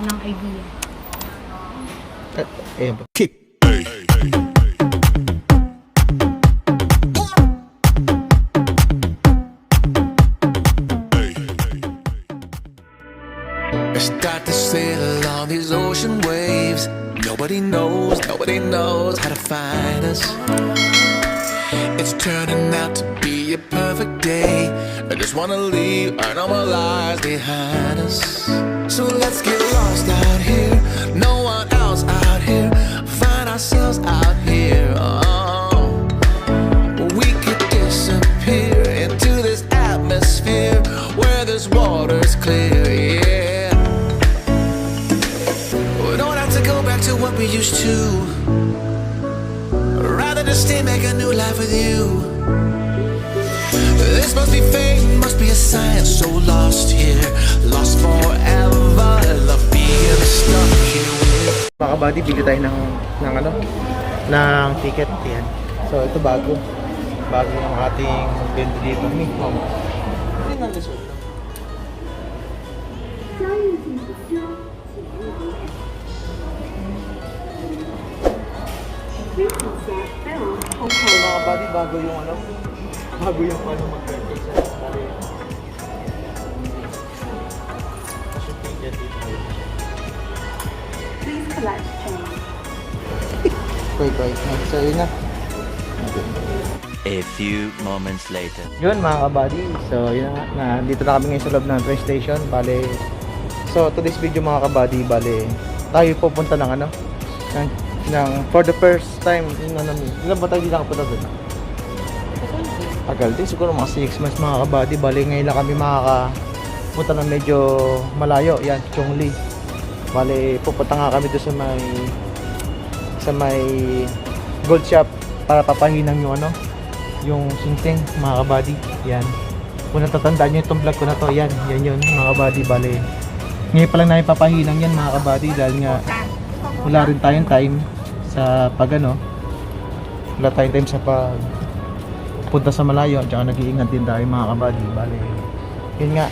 ako ng idea. Ayan po. Kick. I start to sail on these ocean waves. Nobody knows how to find us. It's turning out to be a perfect day. I just wanna leave our normal lives behind us. So let's get lost out here. No one else out here. Find ourselves out here. Oh, we could disappear into this atmosphere where this water's clear. Yeah, we don't have to go back to what we used to. Rather just stay, make a new life with you. This must be fate, must be a sign. So lost here, lost forever. Love being stuck here with. Mga kabady, bili tayo ng ticket. Yan. So ito bago yung ating bento dito. Hindi na resort. Mga kabady, bago yung mag-purchase. Bali, kasi ticket dito. Please collect change. Wait. So yun na. A few moments later. Yun mga kabady. So yun na. Nandito na kami ngayon sa loob ng train station. Bale, so today's video mga kabady, bale, tayo pupunta ng for the first time ilan ba tayo di nakapunta doon? Tagal din, siguro mga 6 months mga kabady. Bale, ngayon lang kami makakapunta ng medyo malayo. Yan, Chongli. Bale, pupunta nga kami doon sa may gold shop para papahinang yung sing-sing mga kabady. Yan, kung natatandaan nyo itong vlog ko na to, yan yun mga kabady. Bale, ngayon pa lang namin papahinang yan mga kabady, dahil nga wala rin tayong time sa wala tayong time sa punta sa malayo, tsaka nag-iingat din tayo mga kabady. Bale, yun nga,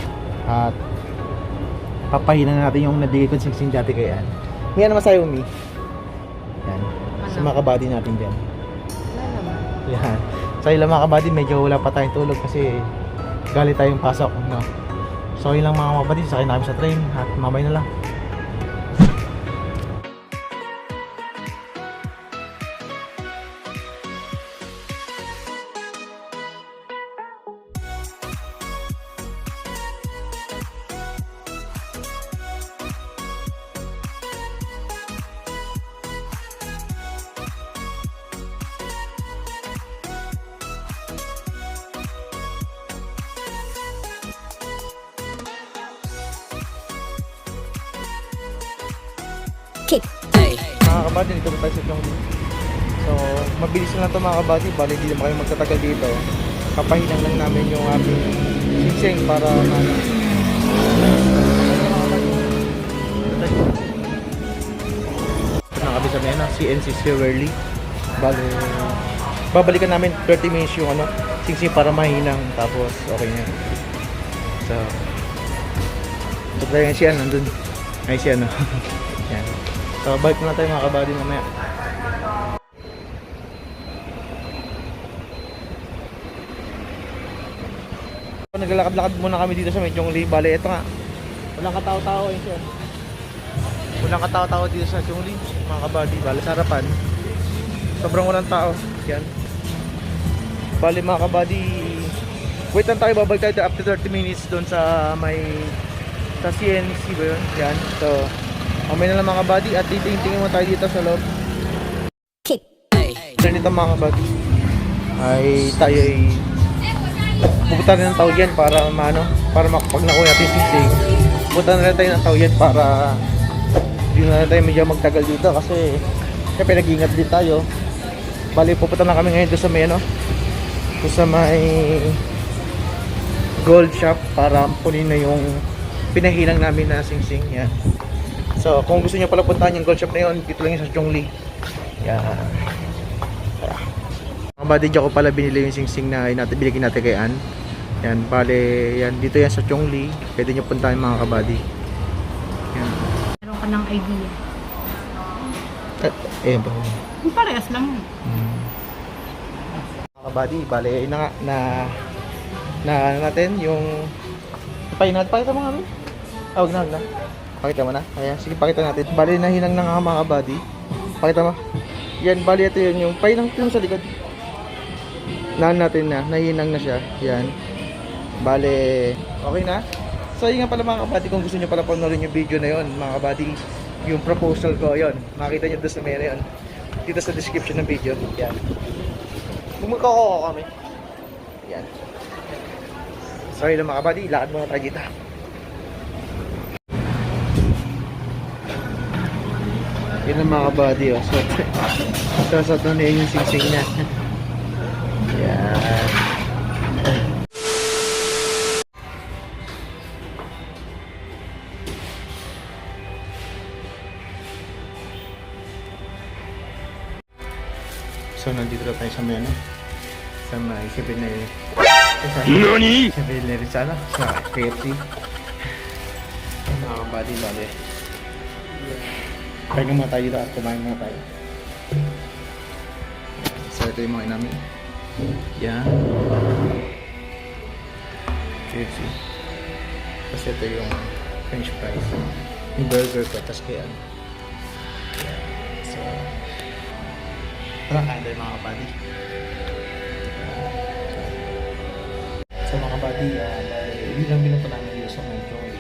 at papahinang natin yung nabigay kong sing-sing dati kay Ann. Ngayon naman sa'yo, Umi. Yan, sa mga kabady natin dyan. Yan, sa ilang mga kabady, medyo wala pa tayong tulog kasi galing tayong pasok, no? So yun lang mga kabady, sakay namin sa train at mamay na lang. Mga kabady, dito pa tayo sa Chongli. So, mabilis lang ito mga kabady. Bali, hindi naman kayo magtatagal dito. Kapahinang lang namin yung aming sing-sing para nakabi sa mena, CNC Sierrely. Bali, babalikan namin 30 minutes yung sing-sing para mahinang. Tapos, okay na. So, tayo siya, nandun. Ay siya, no? Yan. So, balik na tayo mga kabady mamaya. Naglalakad-lakad muna kami dito sa may Chongli. Bale, ito nga. Walang katao-tao yun siya. Walang katao-tao dito sa Chongli, mga kabady. Bale, sa harapan. Sobrang walang tao. Yan. Bale, mga kabady, wait lang tayo. Babalik tayo after 30 minutes doon sa sa CNC ba yun? Yan. So, mamay na lang mga kabady at titingin mo tayo dito sa loob. Dito mga kabady ay tayo ay pupunta rin ng tao yan para makapag nakuha natin sisig. Pupunta na rin tayo ng tao yan para hindi na rin tayo medyo magtagal dito kasi siyempre nag-iingat din tayo. Bali, pupunta na kami ngayon doon sa may doon sa may gold shop para punin na yung pinahilang namin na sing-sing. Yan. So, kung gusto niyo pala puntahan yung gold shop na yun, dito lang yun sa Chongli. Yan. Mga buddy, dyan ko pala binili yung sing-sing na binigyan natin kay Ann. Yan, bale, yan, dito yan sa Chongli. Pwede nyo puntahan mga kabady. Yan. Meron ka ng idea. Ayan ba? Yung parehas lang yun. Mga kabady, bale, yun na nga, na ano natin, yung pahinat, pakita mo nga rin. Wag na. Pakita mo na. Ayan, sige, pakita natin. Bale, nahinang na nga mga kabady. Pakita mo. Yan, bale, ito yun, yung pahinang yung sa likod. Natin na, nahinang na siya. Yan. Bale, okay na. So, yun nga pala mga kabady, kung gusto nyo pala panoorin yung video na yun, mga kabady, yung proposal ko, yun. Makita nyo doon sa meron yun. Dito sa description ng video. Yan. Bumagkakoko kami. Yan. Sorry lang mga kabady, lakad muna tayo dito. Yun ang mga kabady, oh. So, na yun yung singsing na. Yan. So, nandito na tayo sa may ano? Sa may 7-Eleven. NANI? 7-Eleven sana? Sa KFC. Mga kabady, bale. Pahinga muna tayo dito at kumain muna tayo. So, ito yung mga inamin. Yan. KFC. Tapos ito yung french fries. Yung burger ko. Tapos kaya yan. So, tara, kain tayo mga kabady. So mga kabady, hindi lang binuto namin dito sa may Joy.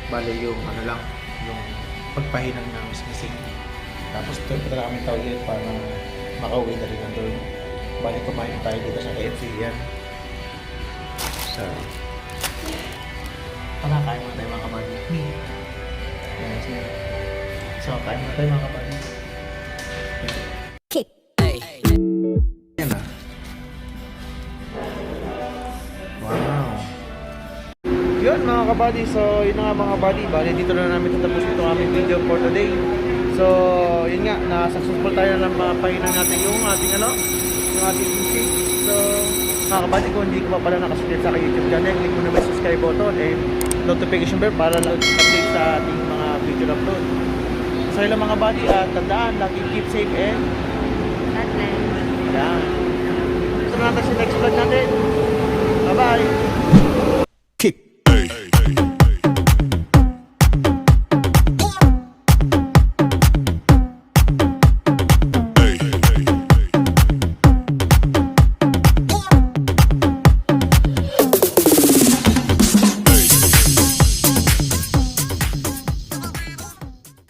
Bale yung ano lang, yung pagpahinang ng mismising. Tapos ito pala kami tawag yun para makauwi na rin nandun. Bale kumain tayo dito sa KFC yan. So, tara, kain muna tayo mga kabady. Yes, so, kain muna tayo mga kabady. Yan ah. Wow. Yun mga kabady, so yun na nga mga kabady. Bali dito na namin tatapos ito aming video for today. So yun nga, na-successful tayo na mapahinan natin yung ating ano, yung ating cake. So mga kabady, kung hindi ko pa pala nakasubscribe sa aking YouTube channel, click mo na may subscribe button and notification bell para update sa ating mga video upload. So yun lang mga kabady, at tandaan, lagi keep safe and Tatlan. yan. Ito na natin sa next vlog natin. Bye-bye!